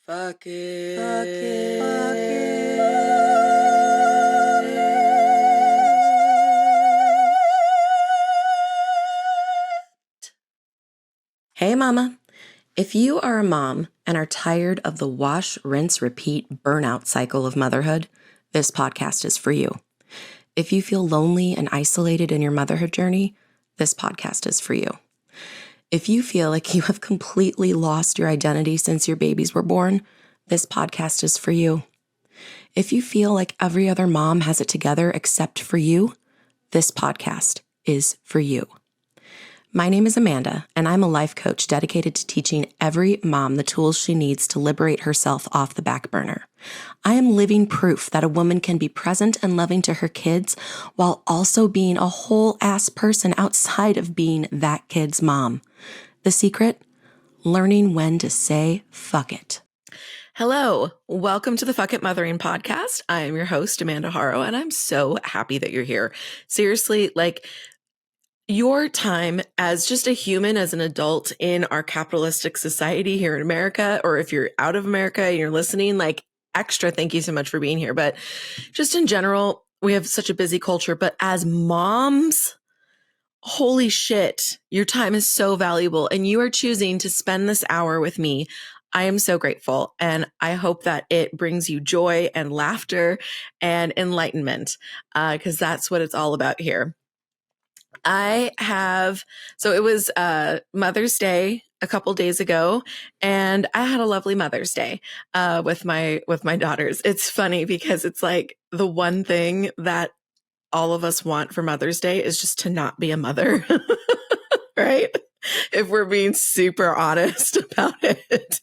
Fuck it. Fuck it. Fuck it. Hey, mama. If you are a mom and are tired of the wash, rinse, repeat burnout cycle of motherhood, this podcast is for you. If you feel lonely and isolated in your motherhood journey, this podcast is for you. If you feel like you have completely lost your identity since your babies were born, this podcast is for you. If you feel like every other mom has it together except for you, this podcast is for you. My name is Amanda, and I'm a life coach dedicated to teaching every mom the tools she needs to liberate herself off the back burner. I am living proof that a woman can be present and loving to her kids while also being a whole-ass person outside of being that kid's mom. The secret? Learning when to say fuck it. Hello, welcome to the Fuck It Mothering Podcast. I am your host, Amanda Haro, and I'm so happy that you're here. Seriously, your time as just a human, as an adult in our capitalistic society here in America, or if you're out of America and you're listening, extra thank you so much for being here. But just in general, we have such a busy culture. But as moms, holy shit, your time is so valuable. And you are choosing to spend this hour with me. I am so grateful. And I hope that it brings you joy and laughter and enlightenment, because that's what it's all about here. So it was Mother's Day a couple days ago, and I had a lovely Mother's Day with my daughters. It's funny because it's like the one thing that all of us want for Mother's Day is just to not be a mother, right? If we're being super honest about it.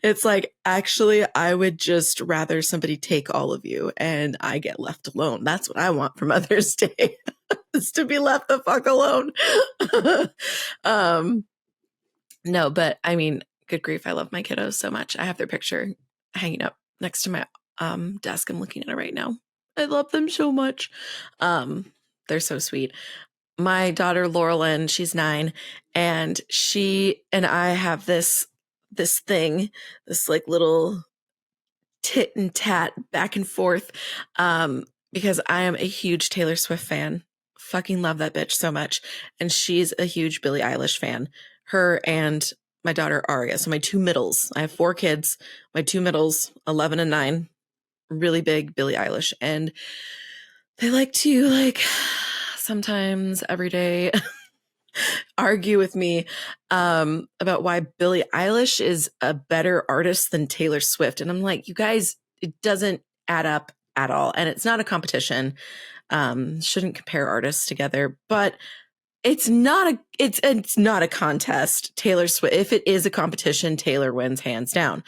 It's like, actually, I would just rather somebody take all of you and I get left alone. That's what I want for Mother's Day. Is to be left the fuck alone. No, but I mean, good grief. I love my kiddos so much. I have their picture hanging up next to my desk. I'm looking at it right now. I love them so much. They're so sweet. My daughter, Laurelyn, she's 9, and she and I have this thing, this like little tit and tat back and forth, because I am a huge Taylor Swift fan. Fucking love that bitch so much. And she's a huge Billie Eilish fan. Her and my daughter Aria. So my two middles. I have 4 kids. My 2 middles, 11 and 9, really big Billie Eilish. And they like to sometimes every day argue with me about why Billie Eilish is a better artist than Taylor Swift. And I'm like, you guys, it doesn't add up at all. And it's not a competition. Shouldn't compare artists together, but it's not a contest. Taylor Swift, if it is a competition, Taylor wins hands down.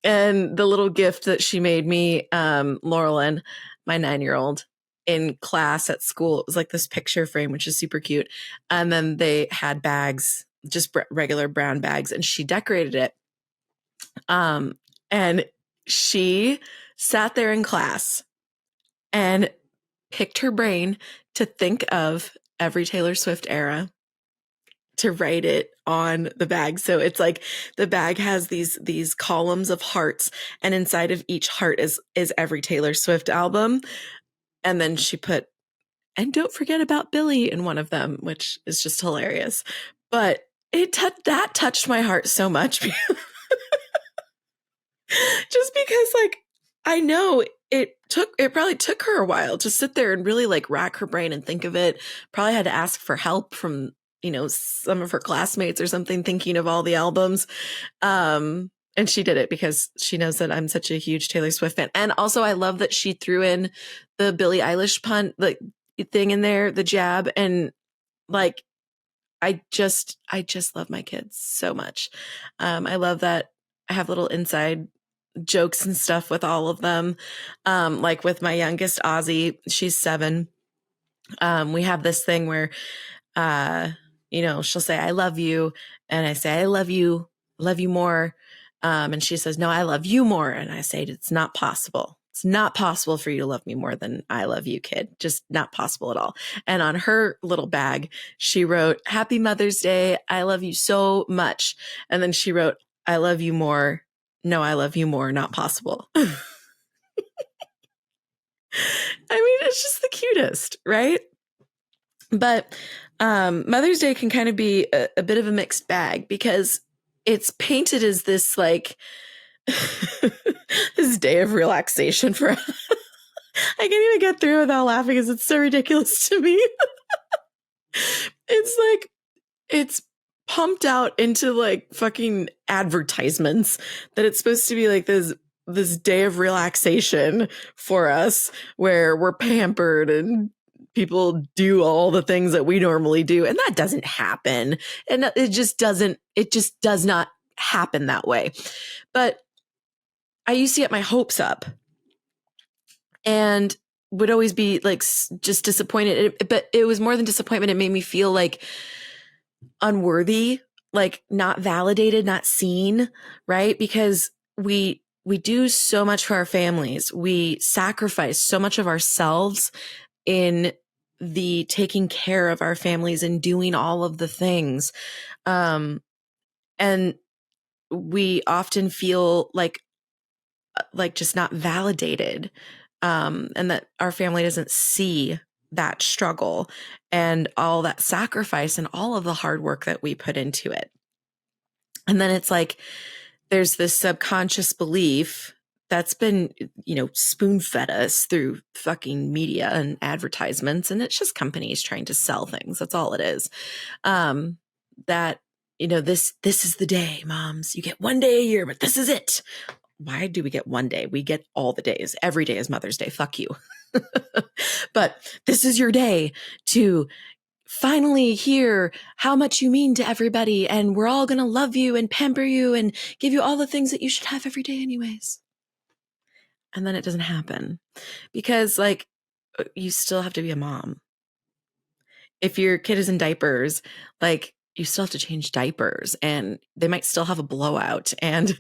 And the little gift that she made me, Laurelyn, my 9-year-old, in class at school, it was like this picture frame, which is super cute. And then they had bags, just regular brown bags, and she decorated it. And she sat there in class and picked her brain to think of every Taylor Swift era to write it on the bag. So it's like the bag has these columns of hearts, and inside of each heart is every Taylor Swift album. And then she put, and don't forget about Billie in one of them, which is just hilarious. But that touched my heart so much. Just because I know it probably took her a while to sit there and really rack her brain and think of it. Probably had to ask for help from, some of her classmates or something, thinking of all the albums. And she did it because she knows that I'm such a huge Taylor Swift fan. And also I love that she threw in the Billie Eilish pun, thing in there, the jab. And I just love my kids so much. I love that I have little inside jokes and stuff with all of them. Like with my youngest, Ozzy, she's 7. We have this thing where, she'll say, I love you. And I say, I love you more. And she says, no, I love you more. And I say, it's not possible. It's not possible for you to love me more than I love you, kid. Just not possible at all. And on her little bag, she wrote, Happy Mother's Day. I love you so much. And then she wrote, I love you more. No, I love you more. Not possible. I mean, it's just the cutest, right? But Mother's Day can kind of be a bit of a mixed bag because it's painted as this like this day of relaxation for us. I can't even get through without laughing because it's so ridiculous to me. It's like, it's pumped out into like fucking advertisements that it's supposed to be like this day of relaxation for us where we're pampered and people do all the things that we normally do. And that doesn't happen. And it just does not happen that way. But I used to get my hopes up and would always be like just disappointed. But it was more than disappointment. It made me feel like unworthy, like not validated, not seen, right? Because we do so much for our families. We sacrifice so much of ourselves in the taking care of our families and doing all of the things. And we often feel like just not validated, and that our family doesn't see that struggle and all that sacrifice and all of the hard work that we put into it. And then it's like, there's this subconscious belief that's been, spoon fed us through fucking media and advertisements. And it's just companies trying to sell things. That's all it is. That, this is the day, moms, you get one day a year, but this is it. Why do we get one day? We get all the days. Every day is Mother's Day. Fuck you. But this is your day to finally hear how much you mean to everybody. And we're all going to love you and pamper you and give you all the things that you should have every day anyways. And then it doesn't happen because like you still have to be a mom. If your kid is in diapers, like you still have to change diapers and they might still have a blowout. And,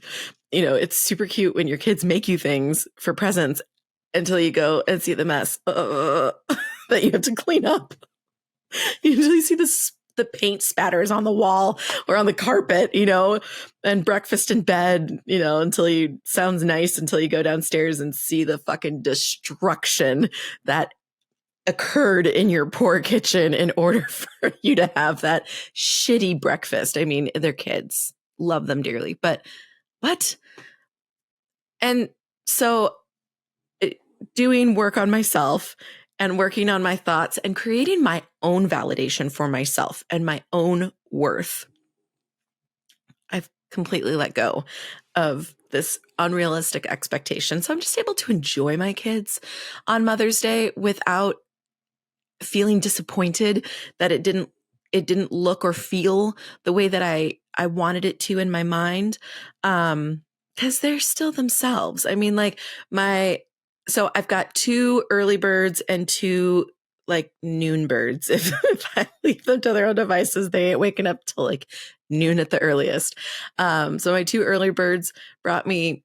it's super cute when your kids make you things for presents until you go and see the mess that you have to clean up. You usually see the paint spatters on the wall or on the carpet, and breakfast in bed, sounds nice until you go downstairs and see the fucking destruction that occurred in your poor kitchen in order for you to have that shitty breakfast. I mean, they're kids, love them dearly, but what? And so doing work on myself and working on my thoughts and creating my own validation for myself and my own worth, I've completely let go of this unrealistic expectation. So I'm just able to enjoy my kids on Mother's Day without feeling disappointed that it didn't look or feel the way that I wanted it to in my mind. Because they're still themselves. I mean, like so I've got 2 early birds and 2 like noon birds. If I leave them to their own devices, they ain't waking up till like noon at the earliest. So my 2 early birds brought me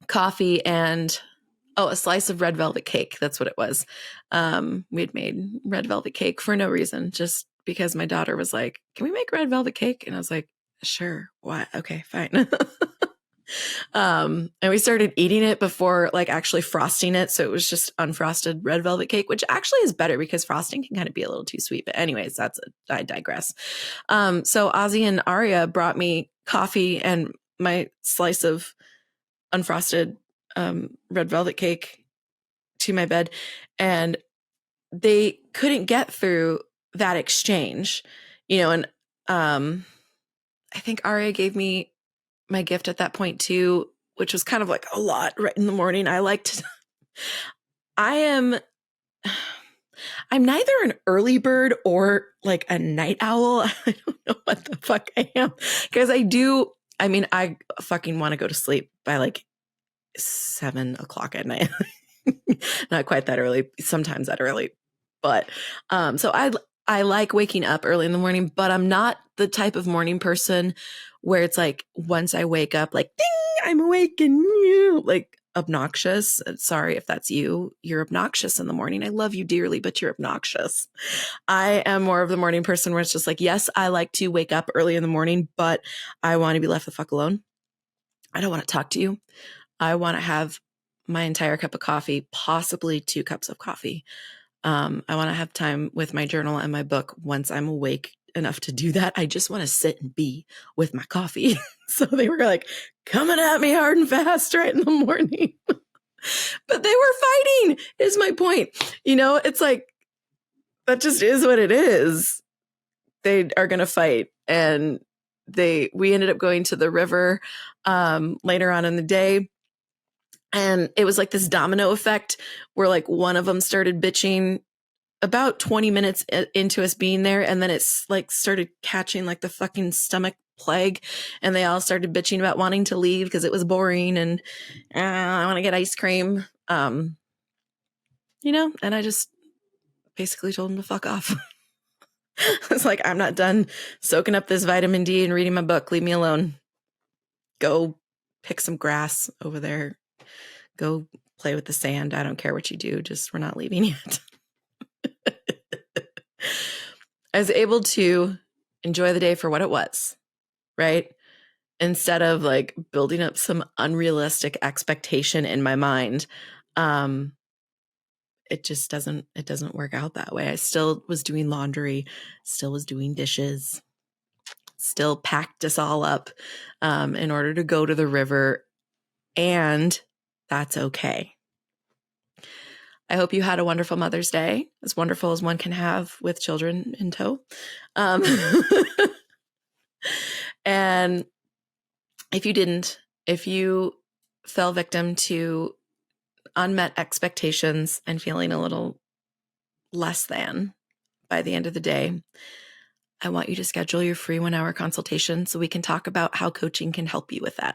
coffee and a slice of red velvet cake. That's what it was. We'd made red velvet cake for no reason, just because my daughter was like, "Can we make red velvet cake?" And I was like, "Sure. What? Okay, fine." And we started eating it before like actually frosting it. So it was just unfrosted red velvet cake, which actually is better because frosting can kind of be a little too sweet. But anyways, I digress. So Ozzy and Aria brought me coffee and my slice of unfrosted red velvet cake to my bed. And they couldn't get through that exchange, and I think Aria gave me my gift at that point too, which was kind of like a lot right in the morning. I'm neither an early bird or like a night owl. I don't know what the fuck I am because I fucking want to go to sleep by like 7 o'clock at night. Not quite that early, sometimes that early. But so I like waking up early in the morning, but I'm not the type of morning person where it's like once I wake up, like ding, I'm awake and like obnoxious. Sorry if that's you. You're obnoxious in the morning. I love you dearly, but you're obnoxious. I am more of the morning person where it's just like, yes, I like to wake up early in the morning, but I want to be left the fuck alone. I don't want to talk to you. I want to have my entire cup of coffee, possibly 2 cups of coffee. I want to have time with my journal and my book once I'm awake enough to do that. I just want to sit and be with my coffee. So they were like coming at me hard and fast right in the morning. But they were fighting, is my point. It's like, that just is what it is. They are going to fight. And we ended up going to the river later on in the day. And it was like this domino effect where like one of them started bitching about 20 minutes into us being there. And then it's like started catching like the fucking stomach plague. And they all started bitching about wanting to leave because it was boring. And I want to get ice cream. And I just basically told them to fuck off. I was like, I'm not done soaking up this vitamin D and reading my book. Leave me alone. Go pick some grass over there. Go play with the sand. I don't care what you do. Just we're not leaving yet. I was able to enjoy the day for what it was, right? Instead of like building up some unrealistic expectation in my mind. It just doesn't work out that way. I still was doing laundry, still was doing dishes, still packed us all up in order to go to the river. And that's okay. I hope you had a wonderful Mother's Day, as wonderful as one can have with children in tow. And if you didn't, if you fell victim to unmet expectations and feeling a little less than by the end of the day, I want you to schedule your free 1-hour consultation so we can talk about how coaching can help you with that.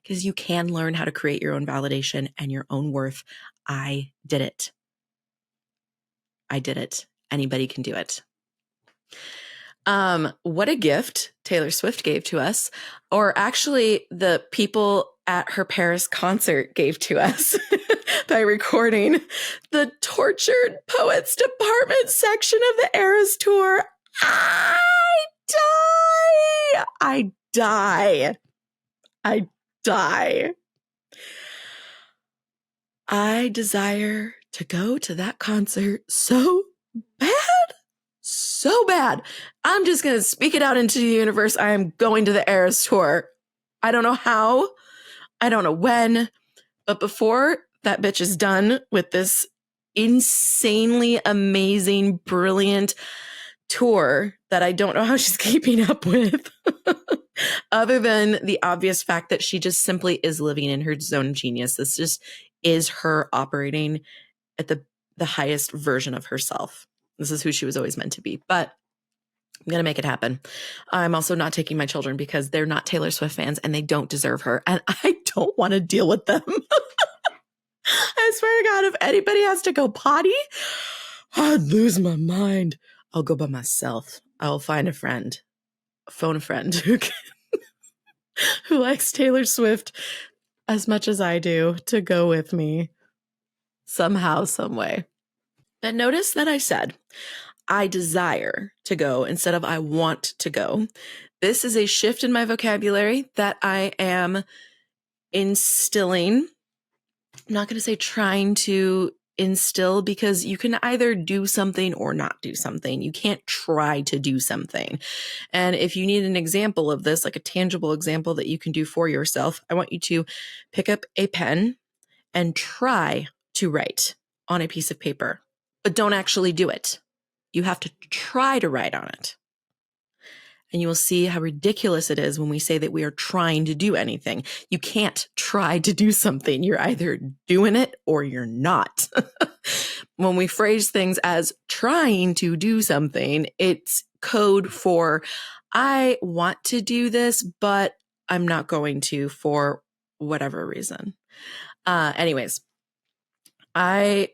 Because you can learn how to create your own validation and your own worth. I did it. Anybody can do it. What a gift Taylor Swift gave to us, or actually the people at her Paris concert gave to us by recording the Tortured Poets Department section of the Eras Tour. I die. I desire to go to that concert so bad. I'm just going to speak it out into the universe. I am going to the Eras Tour. I don't know how. I don't know when. But before that bitch is done with this insanely amazing, brilliant tour that I don't know how she's keeping up with, other than the obvious fact that she just simply is living in her zone of genius. This just is her operating at the highest version of herself. This is who she was always meant to be. But I'm going to make it happen. I'm also not taking my children because they're not Taylor Swift fans and they don't deserve her. And I don't want to deal with them. I swear to God, if anybody has to go potty, I'd lose my mind. I'll go by myself. I'll find a friend, phone a friend who likes Taylor Swift as much as I do to go with me somehow, some way. But notice that I said, I desire to go instead of I want to go. This is a shift in my vocabulary that I am instilling. I'm not going to say trying to instill, because you can either do something or not do something. You can't try to do something. And if you need an example of this, like a tangible example that you can do for yourself, I want you to pick up a pen and try to write on a piece of paper, but don't actually do it. You have to try to write on it. And you will see how ridiculous it is when we say that we are trying to do anything. You can't try to do something. You're either doing it or you're not. When we phrase things as trying to do something, it's code for I want to do this, but I'm not going to for whatever reason. Anyways, I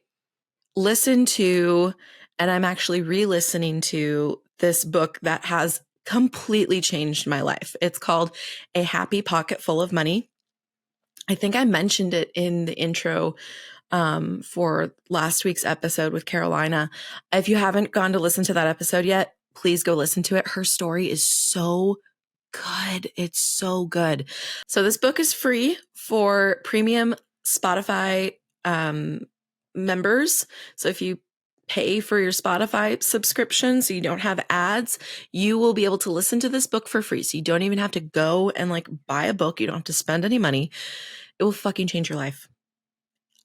listened to, and I'm actually re-listening to this book that has completely changed my life. It's called A Happy Pocket Full of Money. I think I mentioned it in the intro for last week's episode with Carolina. If you haven't gone to listen to that episode yet, please go listen to it. Her story is so good. It's so good. So this book is free for premium Spotify members. So if you pay for your Spotify subscription so you don't have ads, you will be able to listen to this book for free. So you don't even have to go and like buy a book. You don't have to spend any money. It will fucking change your life.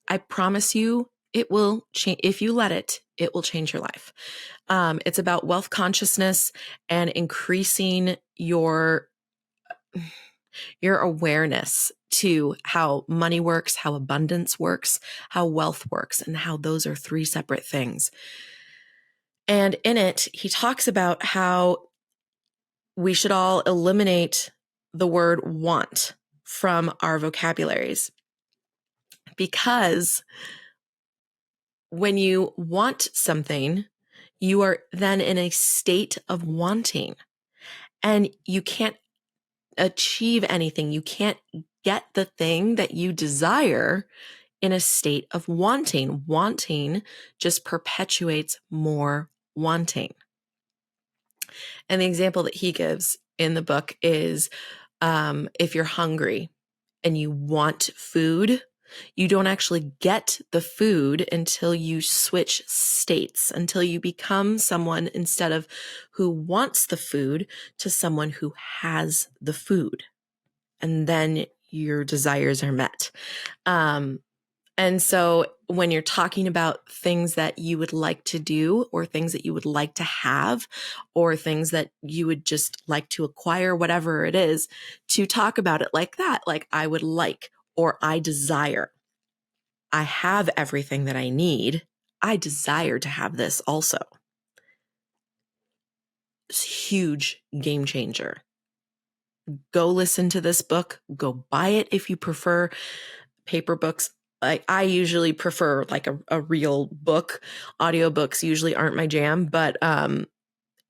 I promise you it will change. If you let it, it will change your life. It's about wealth consciousness and increasing your awareness to how money works, how abundance works, how wealth works, and how those are three separate things. And in it, he talks about how we should all eliminate the word want from our vocabularies, because when you want something, you are then in a state of wanting, and you can't achieve anything. You can't get the thing that you desire in a state of wanting. Wanting just perpetuates more wanting. And the example that he gives in the book is if you're hungry and you want food, you don't actually get the food until you switch states, until you become someone, instead of who wants the food, to someone who has the food. And then your desires are met. And so when you're talking about things that you would like to do, or things that you would like to have, or things that you would just like to acquire, whatever it is, to talk about it like that, like I would like, or I desire. I have everything that I need. I desire to have this also. It's a huge game changer. Go listen to this book. Go buy it if you prefer paper books. I usually prefer like a real book. Audiobooks usually aren't my jam, but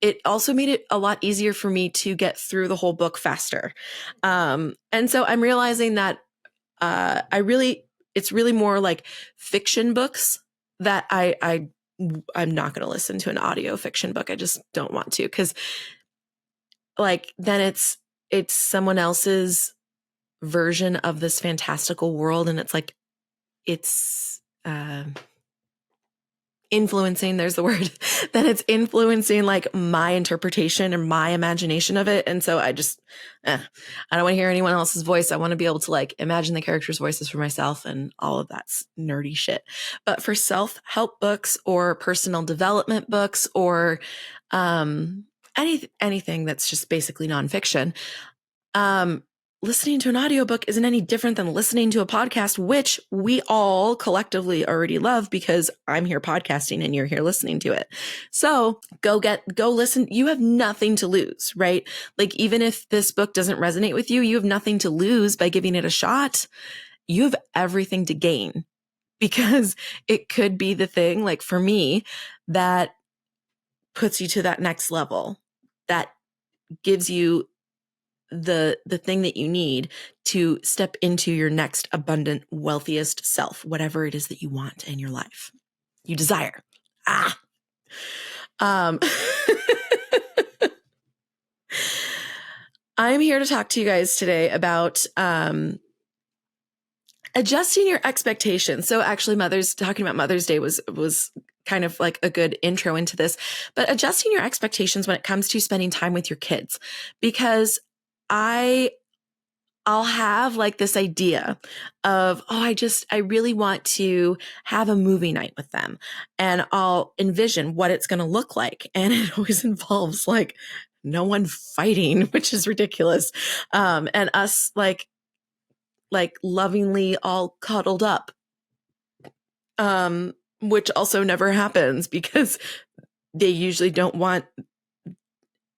it also made it a lot easier for me to get through the whole book faster. And so I'm realizing that it's really more like fiction books that I'm not going to listen to an audio fiction book. I just don't want to, because like then it's someone else's version of this fantastical world, and it's like it's influencing, there's the word, that it's influencing like my interpretation and my imagination of it. And so I just I don't want to hear anyone else's voice. I want to be able to like imagine the characters' voices for myself, and all of that's nerdy shit. But for self-help books or personal development books, or anything that's just basically nonfiction, listening to an audiobook isn't any different than listening to a podcast, which we all collectively already love, because I'm here podcasting and you're here listening to it. So go listen. You have nothing to lose, right? Like, even if this book doesn't resonate with you, you have nothing to lose by giving it a shot. You have everything to gain, because it could be the thing, like for me, that puts you to that next level, that gives you the thing that you need to step into your next abundant, wealthiest self, whatever it is that you want in your life, you desire. I'm here to talk to you guys today about adjusting your expectations. So actually, talking about Mother's Day was kind of like a good intro into this, but adjusting your expectations when it comes to spending time with your kids, because I'll have like this idea of, I really want to have a movie night with them, and I'll envision what it's going to look like. And it always involves like no one fighting, which is ridiculous. And us like lovingly all cuddled up. Which also never happens, because they usually don't want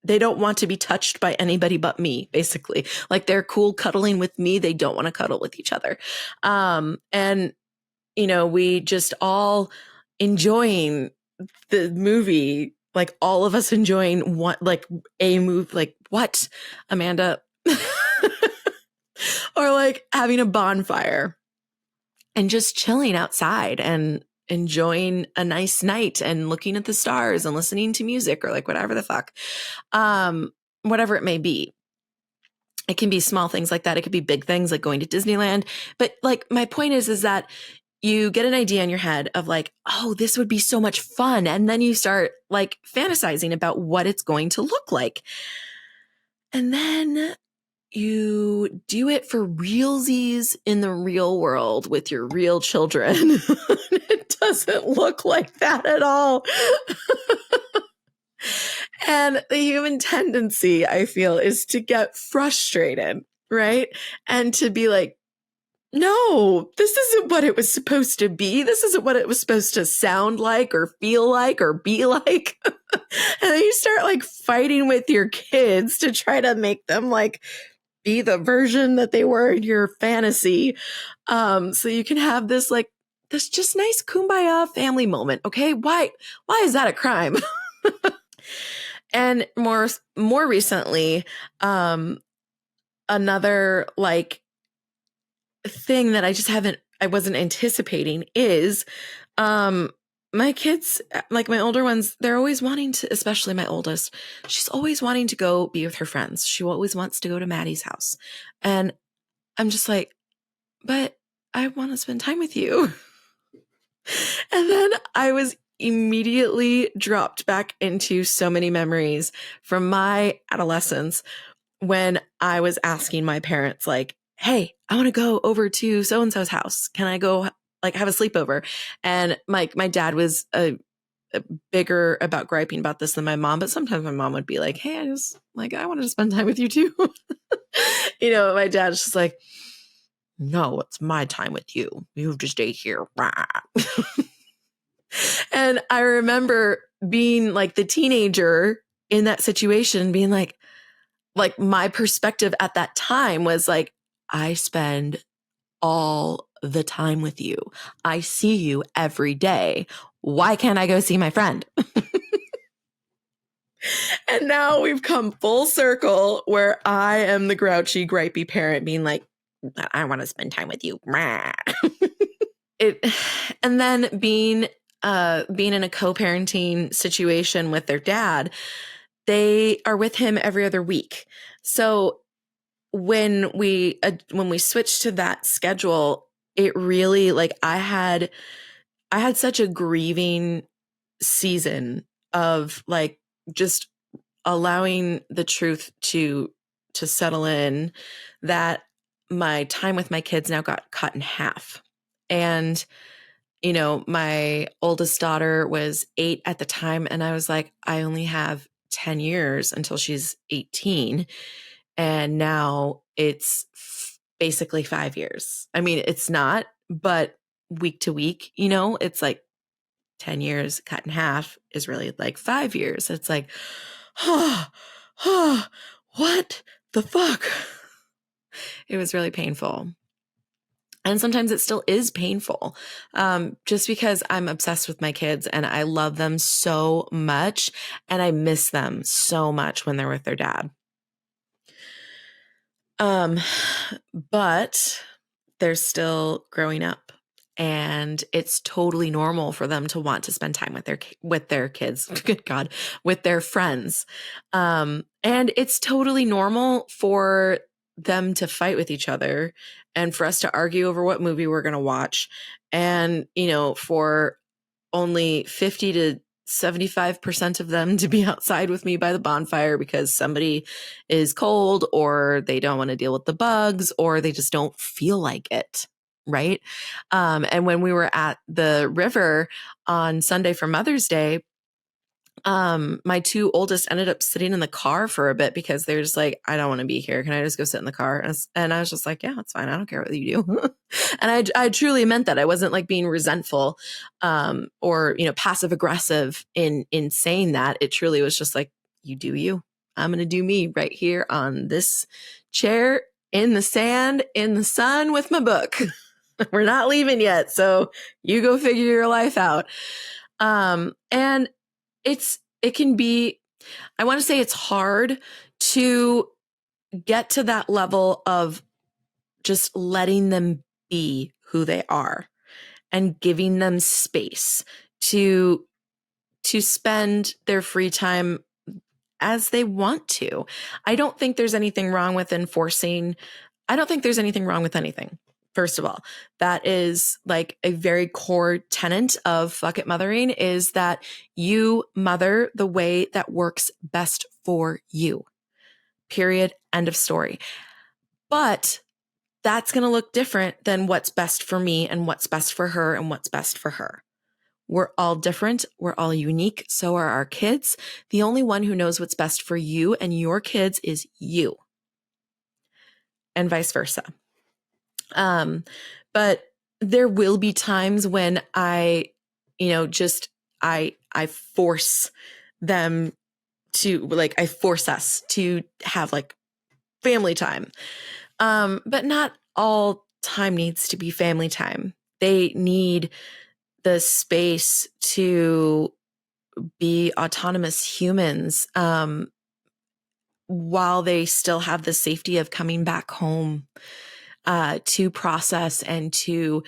to be touched by anybody but me, basically. Like, they're cool cuddling with me. They don't want to cuddle with each other. And, we just all enjoying the movie, like all of us enjoying a movie. Like, what, Amanda? or like having a bonfire and just chilling outside and enjoying a nice night and looking at the stars and listening to music or like whatever the fuck, whatever it may be. It can be small things like that. It could be big things like going to Disneyland. But like my point is that you get an idea in your head of like, oh, this would be so much fun. And then you start like fantasizing about what it's going to look like. And then you do it for realsies in the real world with your real children. It doesn't look like that at all. And the human tendency, I feel, is to get frustrated, right? And to be like, no, this isn't what it was supposed to be. This isn't what it was supposed to sound like or feel like or be like. And then you start like fighting with your kids to try to make them like be the version that they were in your fantasy. So you can have this like, this just nice kumbaya family moment. Okay. Why is that a crime? And more recently, another like thing that I wasn't anticipating is, my kids, like my older ones, they're always wanting to, especially my oldest, she's always wanting to go be with her friends. She always wants to go to Maddie's house. And I'm just like, but I want to spend time with you. And then I was immediately dropped back into so many memories from my adolescence when I was asking my parents, like, hey, I want to go over to so-and-so's house. Can I go like have a sleepover? And my dad was a bigger about griping about this than my mom, but sometimes my mom would be like, hey, I wanted to spend time with you too. My dad's just like, no, it's my time with you. You have to stay here. And I remember being like the teenager in that situation, being like my perspective at that time was like, I spend all the time with you. I see you every day. Why can't I go see my friend? And now we've come full circle where I am the grouchy, gripey parent being like, I want to spend time with you. And then being in a co-parenting situation with their dad, they are with him every other week. So when we switched to that schedule, it really like I had such a grieving season of like just allowing the truth to settle in that my time with my kids now got cut in half. And my oldest daughter was 8 at the time, and I was like, I only have 10 years until she's 18. And now it's basically 5 years. I mean, it's not, but week to week, it's like 10 years cut in half is really like 5 years. It's like, what the fuck? It was really painful. And sometimes it still is painful, just because I'm obsessed with my kids and I love them so much and I miss them so much when they're with their dad. But they're still growing up, and it's totally normal for them to want to spend time with their kids. Good God, with their friends. And it's totally normal for them to fight with each other and for us to argue over what movie we're going to watch. And, for only 50 to 75% of them to be outside with me by the bonfire because somebody is cold or they don't want to deal with the bugs or they just don't feel like it. Right. And when we were at the river on Sunday for Mother's Day, my 2 oldest ended up sitting in the car for a bit because they're just like, I don't want to be here. Can I just go sit in the car? And I was just like, yeah, that's fine. I don't care what you do. And I truly meant that. I wasn't like being resentful, or, passive aggressive in saying that. It truly was just like, you do you. I'm going to do me right here on this chair in the sand, in the sun with my book. We're not leaving yet. So you go figure your life out. And it can be, I want to say it's hard to get to that level of just letting them be who they are and giving them space to spend their free time as they want to. I don't think there's anything wrong with enforcing. I don't think there's anything wrong with anything. First of all, that is like a very core tenet of Fuck It Mothering, is that you mother the way that works best for you. Period. End of story. But that's going to look different than what's best for me and what's best for her and what's best for her. We're all different. We're all unique. So are our kids. The only one who knows what's best for you and your kids is you, and vice versa. But there will be times when I force them to, like, I force us to have like family time. But not all time needs to be family time. They need the space to be autonomous humans, while they still have the safety of coming back home, to process and to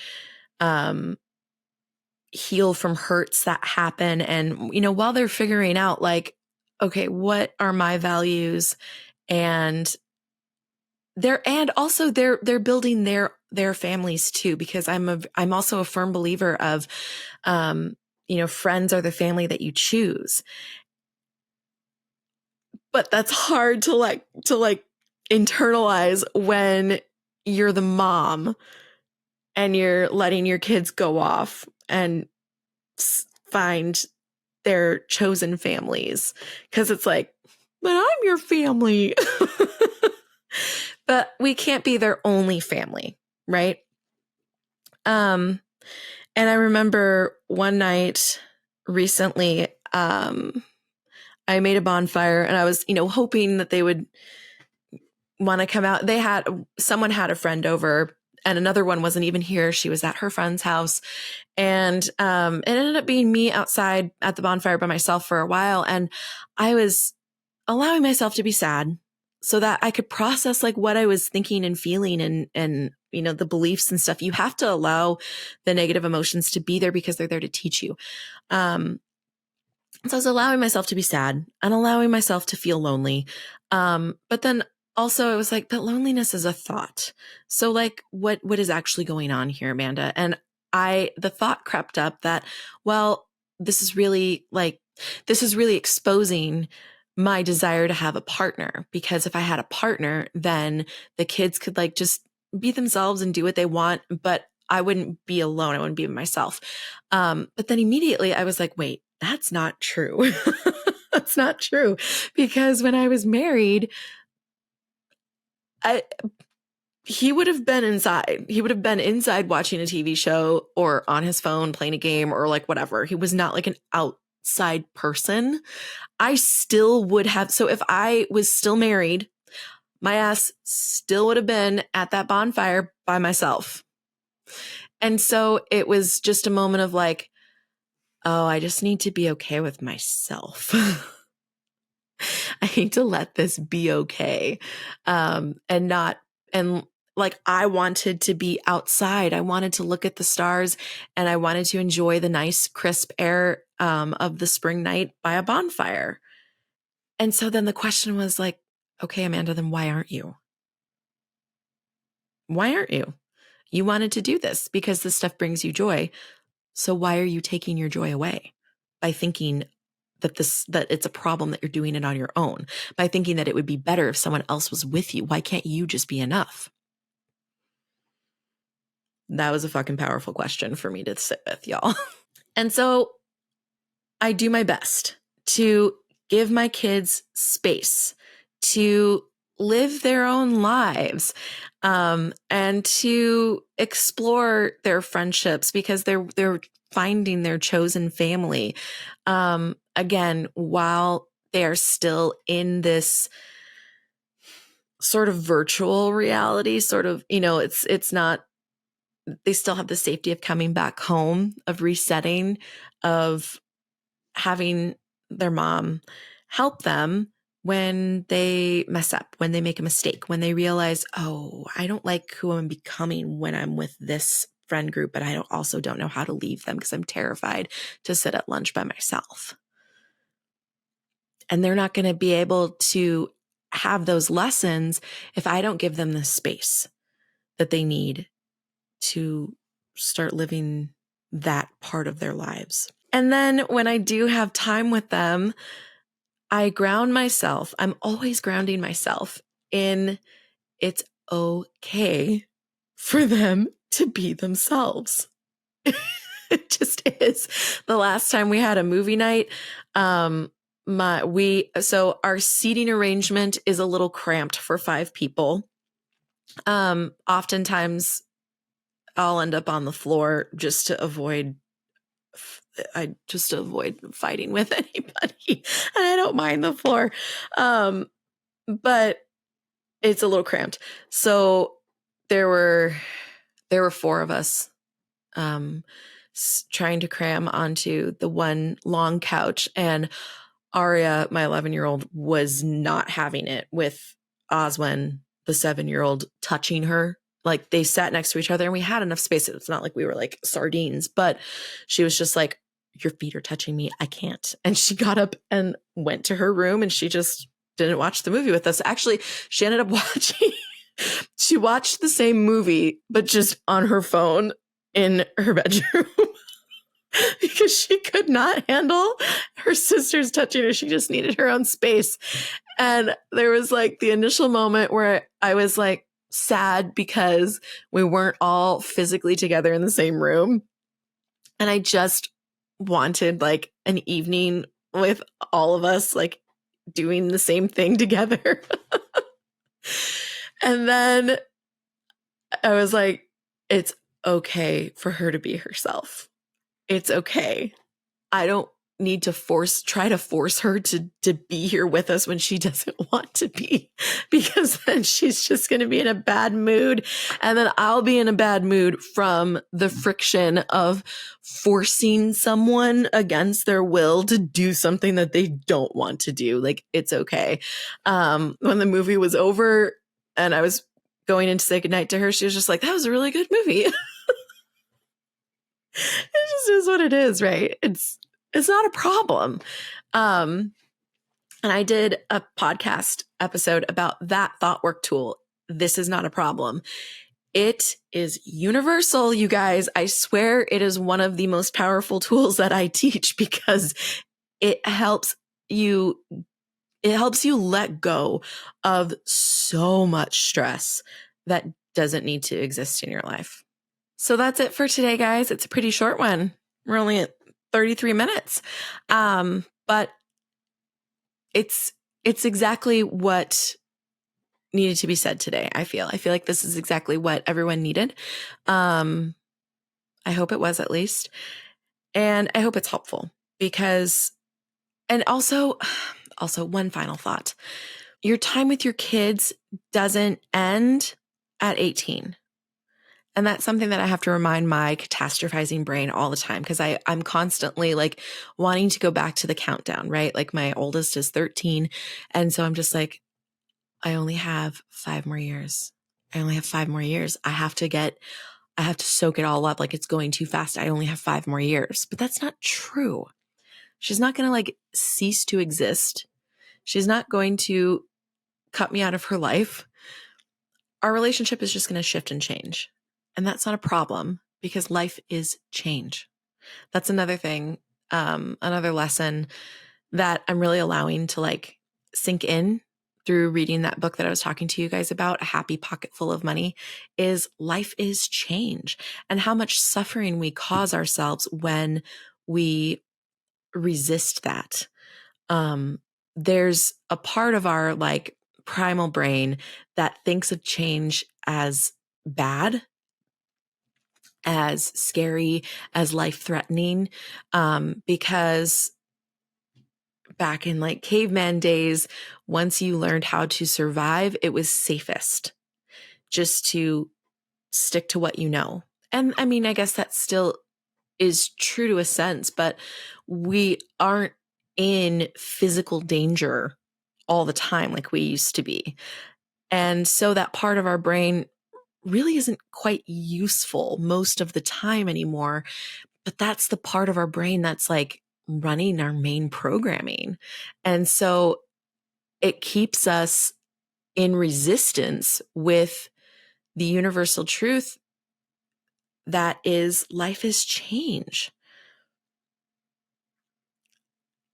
heal from hurts that happen. And, while they're figuring out, like, okay, what are my values? And also they're building their families too, because I'm also a firm believer of, friends are the family that you choose. But that's hard to internalize when you're the mom and you're letting your kids go off and find their chosen families. 'Cause it's like, but I'm your family. But we can't be their only family, right? And I remember one night recently, I made a bonfire and I was, hoping that they would want to come out. Someone had a friend over and another one wasn't even here. She was at her friend's house. And it ended up being me outside at the bonfire by myself for a while. And I was allowing myself to be sad so that I could process like what I was thinking and feeling and the beliefs and stuff. You have to allow the negative emotions to be there because they're there to teach you. So I was allowing myself to be sad and allowing myself to feel lonely. But then also I was like, but loneliness is a thought. So like, what is actually going on here, Amanda? And the thought crept up that, well, this is really exposing my desire to have a partner, because if I had a partner, then the kids could like just be themselves and do what they want, but I wouldn't be alone. I wouldn't be myself. But then immediately I was like, wait, that's not true. That's not true. Because when I was married, he would have been inside. He would have been inside watching a TV show or on his phone playing a game or like whatever. He was not like an outside person. I still would have. So if I was still married, my ass still would have been at that bonfire by myself. And so it was just a moment of like, oh, I just need to be okay with myself. I need to let this be okay. And like I wanted to be outside. I wanted to look at the stars and I wanted to enjoy the nice crisp air of the spring night by a bonfire. And so then the question was like, okay, Amanda, then why aren't you? Why aren't you? You wanted to do this because this stuff brings you joy. So why are you taking your joy away by thinking that it's a problem that you're doing it on your own, by thinking that it would be better if someone else was with you? Why can't you just be enough? That was a fucking powerful question for me to sit with, y'all. And so I do my best to give my kids space to live their own lives, and to explore their friendships because they're finding their chosen family. Again, while they are still in this sort of virtual reality, sort of, it's not, they still have the safety of coming back home, of resetting, of having their mom help them, when they mess up, when they make a mistake, when they realize, oh, I don't like who I'm becoming when I'm with this friend group, but I also don't know how to leave them because I'm terrified to sit at lunch by myself. And they're not going to be able to have those lessons if I don't give them the space that they need to start living that part of their lives. And then when I do have time with them, I ground myself. I'm always grounding myself in it's okay for them to be themselves. It just is. The last time we had a movie night, so our seating arrangement is a little cramped for 5 people. Oftentimes I'll end up on the floor just to avoid fighting with anybody. And I don't mind the floor. But it's a little cramped. So there were 4 of us trying to cram onto the one long couch, and Aria, my 11-year-old, was not having it with Oswin, the 7-year-old, touching her. Like, they sat next to each other and we had enough space. It's not like we were like sardines, but she was just like, your feet are touching me. I can't. And she got up and went to her room, and she just didn't watch the movie with us. Actually, she ended up watching, she watched the same movie, but just on her phone in her bedroom because she could not handle her sisters touching her. She just needed her own space. And there was like the initial moment where I was like sad because we weren't all physically together in the same room. And I just wanted like an evening with all of us, like doing the same thing together. And then I was like, it's okay for her to be herself. It's okay. I don't need to try to force her to be here with us when she doesn't want to be, because then she's just going to be in a bad mood. And then I'll be in a bad mood from the friction of forcing someone against their will to do something that they don't want to do. Like, it's okay. When the movie was over and I was going in to say goodnight to her, she was just like, that was a really good movie. It just is what it is, right? It's not a problem. And I did a podcast episode about that thought work tool. This is not a problem. It is universal, you guys. I swear it is one of the most powerful tools that I teach, because it helps you let go of so much stress that doesn't need to exist in your life. So that's it for today, guys. It's a pretty short one. We're only at 33 minutes. But it's exactly what needed to be said today. I feel like this is exactly what everyone needed. I hope it was, at least. And I hope it's helpful, because, and also one final thought. Your time with your kids doesn't end at 18. And that's something that I have to remind my catastrophizing brain all the time, because I'm constantly like wanting to go back to the countdown, right? Like, my oldest is 13. And so I'm just like, I only have 5 more years. I only have 5 more years. I have to soak it all up. Like, it's going too fast. I only have 5 more years. But that's not true. She's not going to like cease to exist. She's not going to cut me out of her life. Our relationship is just going to shift and change. And that's not a problem, because life is change. That's another thing, another lesson that I'm really allowing to like sink in through reading that book that I was talking to you guys about, A Happy Pocket Full of Money, is life is change, and how much suffering we cause ourselves when we resist that. There's a part of our like primal brain that thinks of change as bad, as scary, as life-threatening, because back in like caveman days, once you learned how to survive, it was safest just to stick to what you know. And I mean, I guess that still is true to a sense, but we aren't in physical danger all the time like we used to be. And so that part of our brain really isn't quite useful most of the time anymore. But that's the part of our brain that's like running our main programming. And so it keeps us in resistance with the universal truth that is life is change.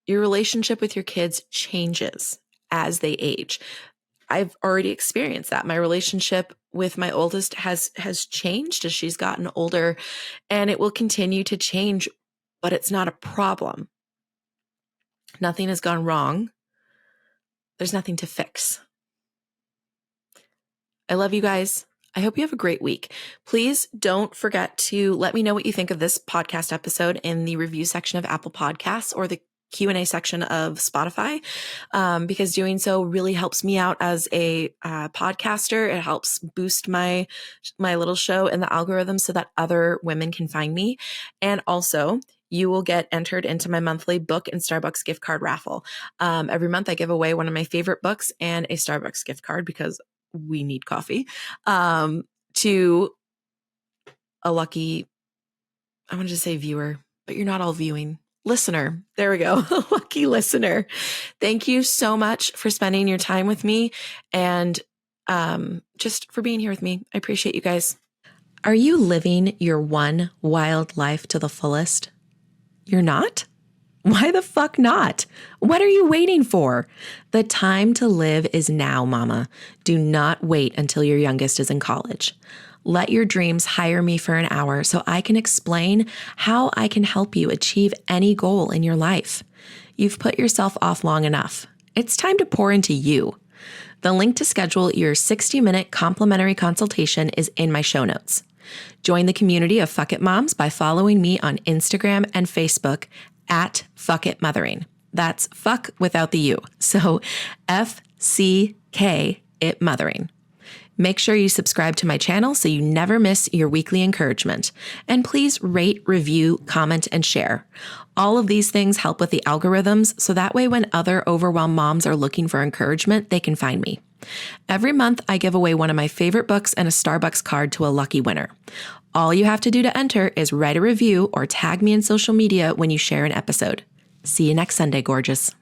Your relationship with your kids changes as they age. I've already experienced that. My relationship with my oldest has changed as she's gotten older, and it will continue to change, but it's not a problem. Nothing has gone wrong. There's nothing to fix. I love you guys. I hope you have a great week. Please don't forget to let me know what you think of this podcast episode in the review section of Apple Podcasts or the Q&A section of Spotify, because doing so really helps me out as a podcaster. It helps boost my little show in the algorithm so that other women can find me. And also, you will get entered into my monthly book and Starbucks gift card raffle. Every month I give away one of my favorite books and a Starbucks gift card because we need coffee, to a lucky, I wanted to say viewer, but you're not all viewing. Listener. There we go. Lucky listener. Thank you so much for spending your time with me and just for being here with me. I appreciate you guys. Are you living your one wild life to the fullest? You're not? Why the fuck not? What are you waiting for? The time to live is now, mama. Do not wait until your youngest is in college. Let your dreams hire me for an hour so I can explain how I can help you achieve any goal in your life. You've put yourself off long enough. It's time to pour into you. The link to schedule your 60-minute complimentary consultation is in my show notes. Join the community of Fuck It Moms by following me on Instagram and Facebook at Fuck It Mothering. That's fuck without the U. So FCK It Mothering. Make sure you subscribe to my channel so you never miss your weekly encouragement. And please rate, review, comment, and share. All of these things help with the algorithms, so that way when other overwhelmed moms are looking for encouragement, they can find me. Every month, I give away one of my favorite books and a Starbucks card to a lucky winner. All you have to do to enter is write a review or tag me in social media when you share an episode. See you next Sunday, gorgeous.